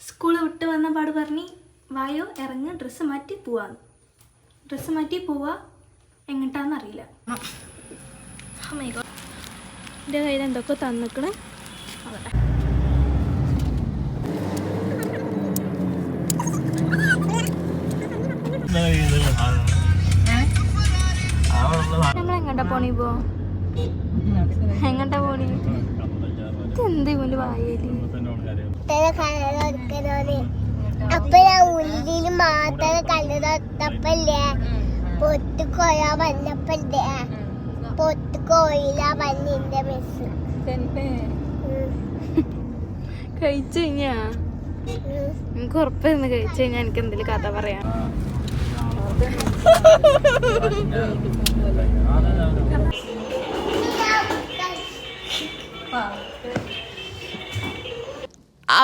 School വിട്ട് വന്ന പാട് പറഞ്ഞ് വായോ ഇറങ്ങി ഡ്രസ്സ് മാറ്റി പോവാന്ന്. ഡ്രസ്സ് മാറ്റി പോവാ എങ്ങോട്ടാന്നറിയില്ല. എൻ്റെ കയ്യിൽ എന്തൊക്കെ തന്നിക്കണ്. അവിടെ നമ്മളെങ്ങട്ടാ പോണി പോ? എങ്ങട്ടാ പോണി? എന്ത് പോലെ വായല് അപ്പൊ ഞാൻ ഉള്ളിൽ മാത്രം കണ്ടതപ്പല്ലേ പൊത്തുകോയാ വന്നപ്പല്ലേ പൊത്തുകോയില വന്നിന്റെ മിസ് കഴിച്ചു കഴിഞ്ഞാ എനിക്ക് ഉറപ്പായിരുന്നു. കഴിച്ചു കഴിഞ്ഞാ എനിക്ക് എന്തെങ്കിലും കഥ പറയാം.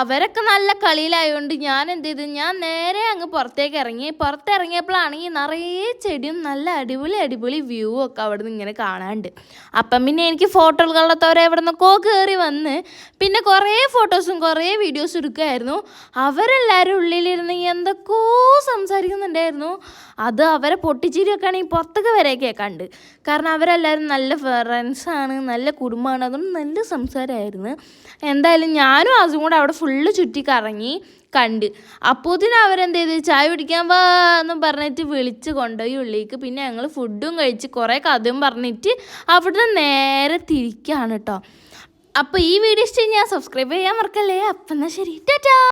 അവരൊക്കെ നല്ല കളിയിലായതുകൊണ്ട് ഞാൻ എന്ത് ചെയ്തു, ഞാൻ നേരെ അങ്ങ് പുറത്തേക്ക് ഇറങ്ങി. പുറത്തിറങ്ങിയപ്പോഴാണെങ്കിൽ നിറയെ ചെടിയും നല്ല അടിപൊളി വ്യൂ ഒക്കെ അവിടെ നിന്ന് ഇങ്ങനെ കാണാനുണ്ട്. അപ്പം പിന്നെ എനിക്ക് ഫോട്ടോകളത്തോടെ എവിടെ നിന്നൊക്കെ കയറി വന്ന് പിന്നെ കുറേ ഫോട്ടോസും കുറേ വീഡിയോസും എടുക്കുമായിരുന്നു. അവരെല്ലാവരും ഉള്ളിലിരുന്ന് എന്തൊക്കെയോ സംസാരിക്കുന്നുണ്ടായിരുന്നു. അത് അവരെ പൊട്ടിച്ചിരിയൊക്കെ ആണെങ്കിൽ പുറത്തൊക്കെ വരെ കേൾക്കാണ്ട്. കാരണം അവരെല്ലാവരും നല്ല ഫ്രണ്ട്സാണ്, നല്ല കുടുംബമാണ്. അതുകൊണ്ട് നല്ല സംസാരമായിരുന്നു. എന്തായാലും ഞാനും അതും കൂടെ അവിടെ ഫുള്ള് ചുറ്റിക്കറങ്ങി കണ്ട്. അപ്പോഴത്തേനും അവരെന്ത് ചെയ്ത് ചായ കുടിക്കാൻ വാ എന്നും പറഞ്ഞിട്ട് വിളിച്ച് കൊണ്ടുപോയി ഉള്ളിലേക്ക്. പിന്നെ ഞങ്ങൾ ഫുഡും കഴിച്ച് കുറേ കഥയും പറഞ്ഞിട്ട് അവിടുന്ന് നേരെ തിരിക്കുകയാണ് കേട്ടോ. അപ്പോൾ ഈ വീഡിയോ ഇഷ്ടം ഞാൻ സബ്സ്ക്രൈബ് ചെയ്യാൻ മറക്കല്ലേ. അപ്പം എന്നാൽ ശരി, ടാറ്റാ.